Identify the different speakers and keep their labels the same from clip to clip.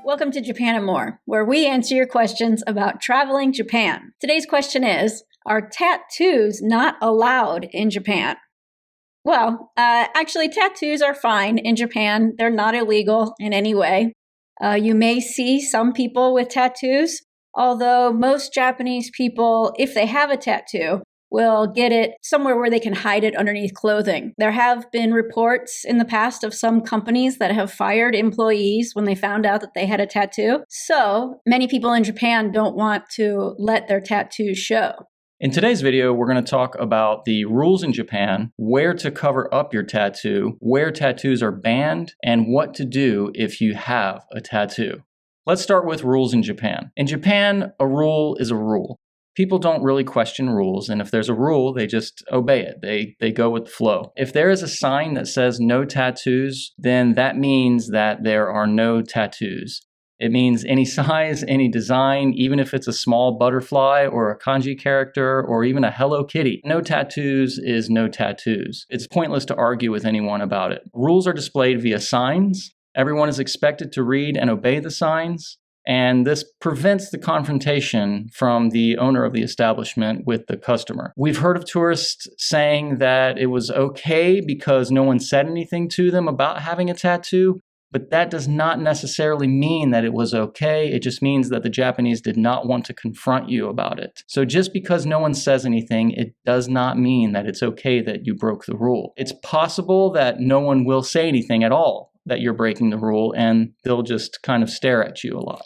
Speaker 1: Welcome to Japan and More, where we answer your questions about traveling Japan. Today's question is, are tattoos not allowed in Japan? Well, actually, tattoos are fine in Japan. They're not illegal in any way. You may see some people with tattoos, although most Japanese people, if they have a tattoo, will get it somewhere where they can hide it underneath clothing. There have been reports in the past of some companies that have fired employees when they found out that they had a tattoo. So many people in Japan don't want to let their tattoos show.
Speaker 2: In today's video, we're going to talk about the rules in Japan, where to cover up your tattoo, where tattoos are banned, and what to do if you have a tattoo. Let's start with rules in Japan. In Japan, a rule is a rule. People don't really question rules, and if there's a rule, they just obey it. They go with the flow. If there is a sign that says no tattoos, then that means that there are no tattoos. It means any size, any design, even if it's a small butterfly or a kanji character or even a Hello Kitty. No tattoos is no tattoos. It's pointless to argue with anyone about it. Rules are displayed via signs. Everyone is expected to read and obey the signs. And this prevents the confrontation from the owner of the establishment with the customer. We've heard of tourists saying that it was okay because no one said anything to them about having a tattoo, but that does not necessarily mean that it was okay. It just means that the Japanese did not want to confront you about it. So just because no one says anything, it does not mean that it's okay that you broke the rule. It's possible that no one will say anything at all, that you're breaking the rule, and they'll just kind of stare at you a lot.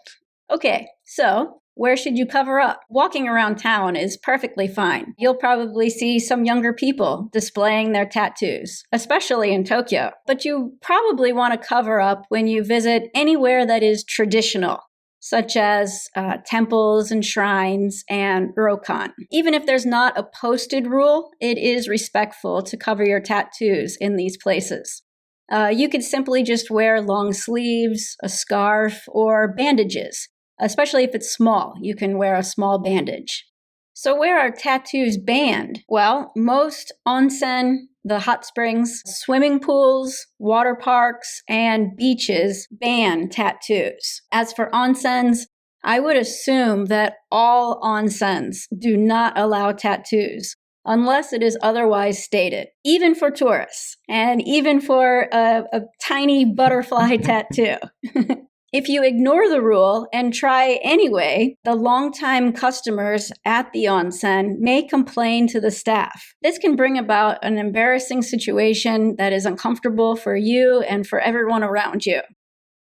Speaker 1: Okay, so where should you cover up? Walking around town is perfectly fine. You'll probably see some younger people displaying their tattoos, especially in Tokyo. But you probably want to cover up when you visit anywhere that is traditional, such as temples and shrines and ryokan. Even if there's not a posted rule, it is respectful to cover your tattoos in these places. You could simply just wear long sleeves, a scarf, or bandages. Especially if it's small, you can wear a small bandage. So where are tattoos banned? Well, most onsen, the hot springs, swimming pools, water parks, and beaches ban tattoos. As for onsens, I would assume that all onsens do not allow tattoos, unless it is otherwise stated, even for tourists, and even for a tiny butterfly tattoo. If you ignore the rule and try anyway, the longtime customers at the onsen may complain to the staff. This can bring about an embarrassing situation that is uncomfortable for you and for everyone around you.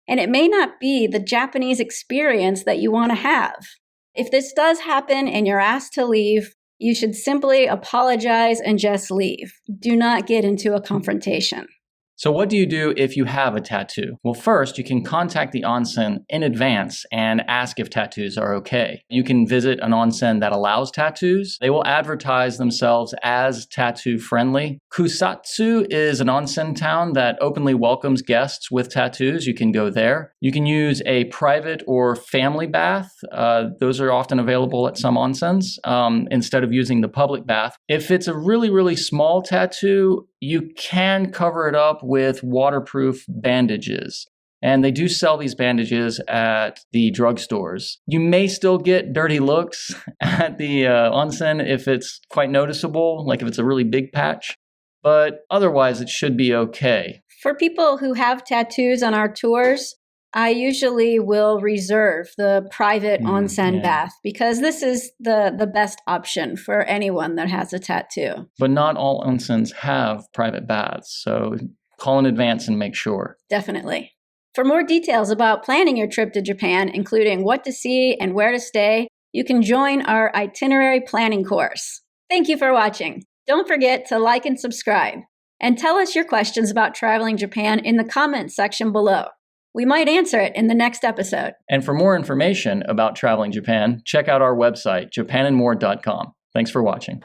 Speaker 1: And it may not be the Japanese experience that you want to have. If this does happen and you're asked to leave, you should simply apologize and just leave. Do not get into a confrontation.
Speaker 2: So what do you do if you have a tattoo? Well, first, you can contact the onsen in advance and ask if tattoos are okay. You can visit an onsen that allows tattoos. They will advertise themselves as tattoo-friendly. Kusatsu is an onsen town that openly welcomes guests with tattoos. You can go there. You can use a private or family bath. Those are often available at some onsens instead of using the public bath. If it's a really, really small tattoo, you can cover it up with waterproof bandages. And they do sell these bandages at the drugstores. You may still get dirty looks at the onsen if it's quite noticeable, like if it's a really big patch. But otherwise, it should be okay.
Speaker 1: For people who have tattoos on our tours, I usually will reserve the private onsen bath because this is the best option for anyone that has a tattoo.
Speaker 2: But not all onsens have private baths, so call in advance and make sure.
Speaker 1: Definitely. For more details about planning your trip to Japan, including what to see and where to stay, you can join our itinerary planning course. Thank you for watching. Don't forget to like and subscribe. And tell us your questions about traveling Japan in the comments section below. We might answer it in the next episode.
Speaker 2: And for more information about traveling Japan, check out our website, japanandmore.com. Thanks for watching.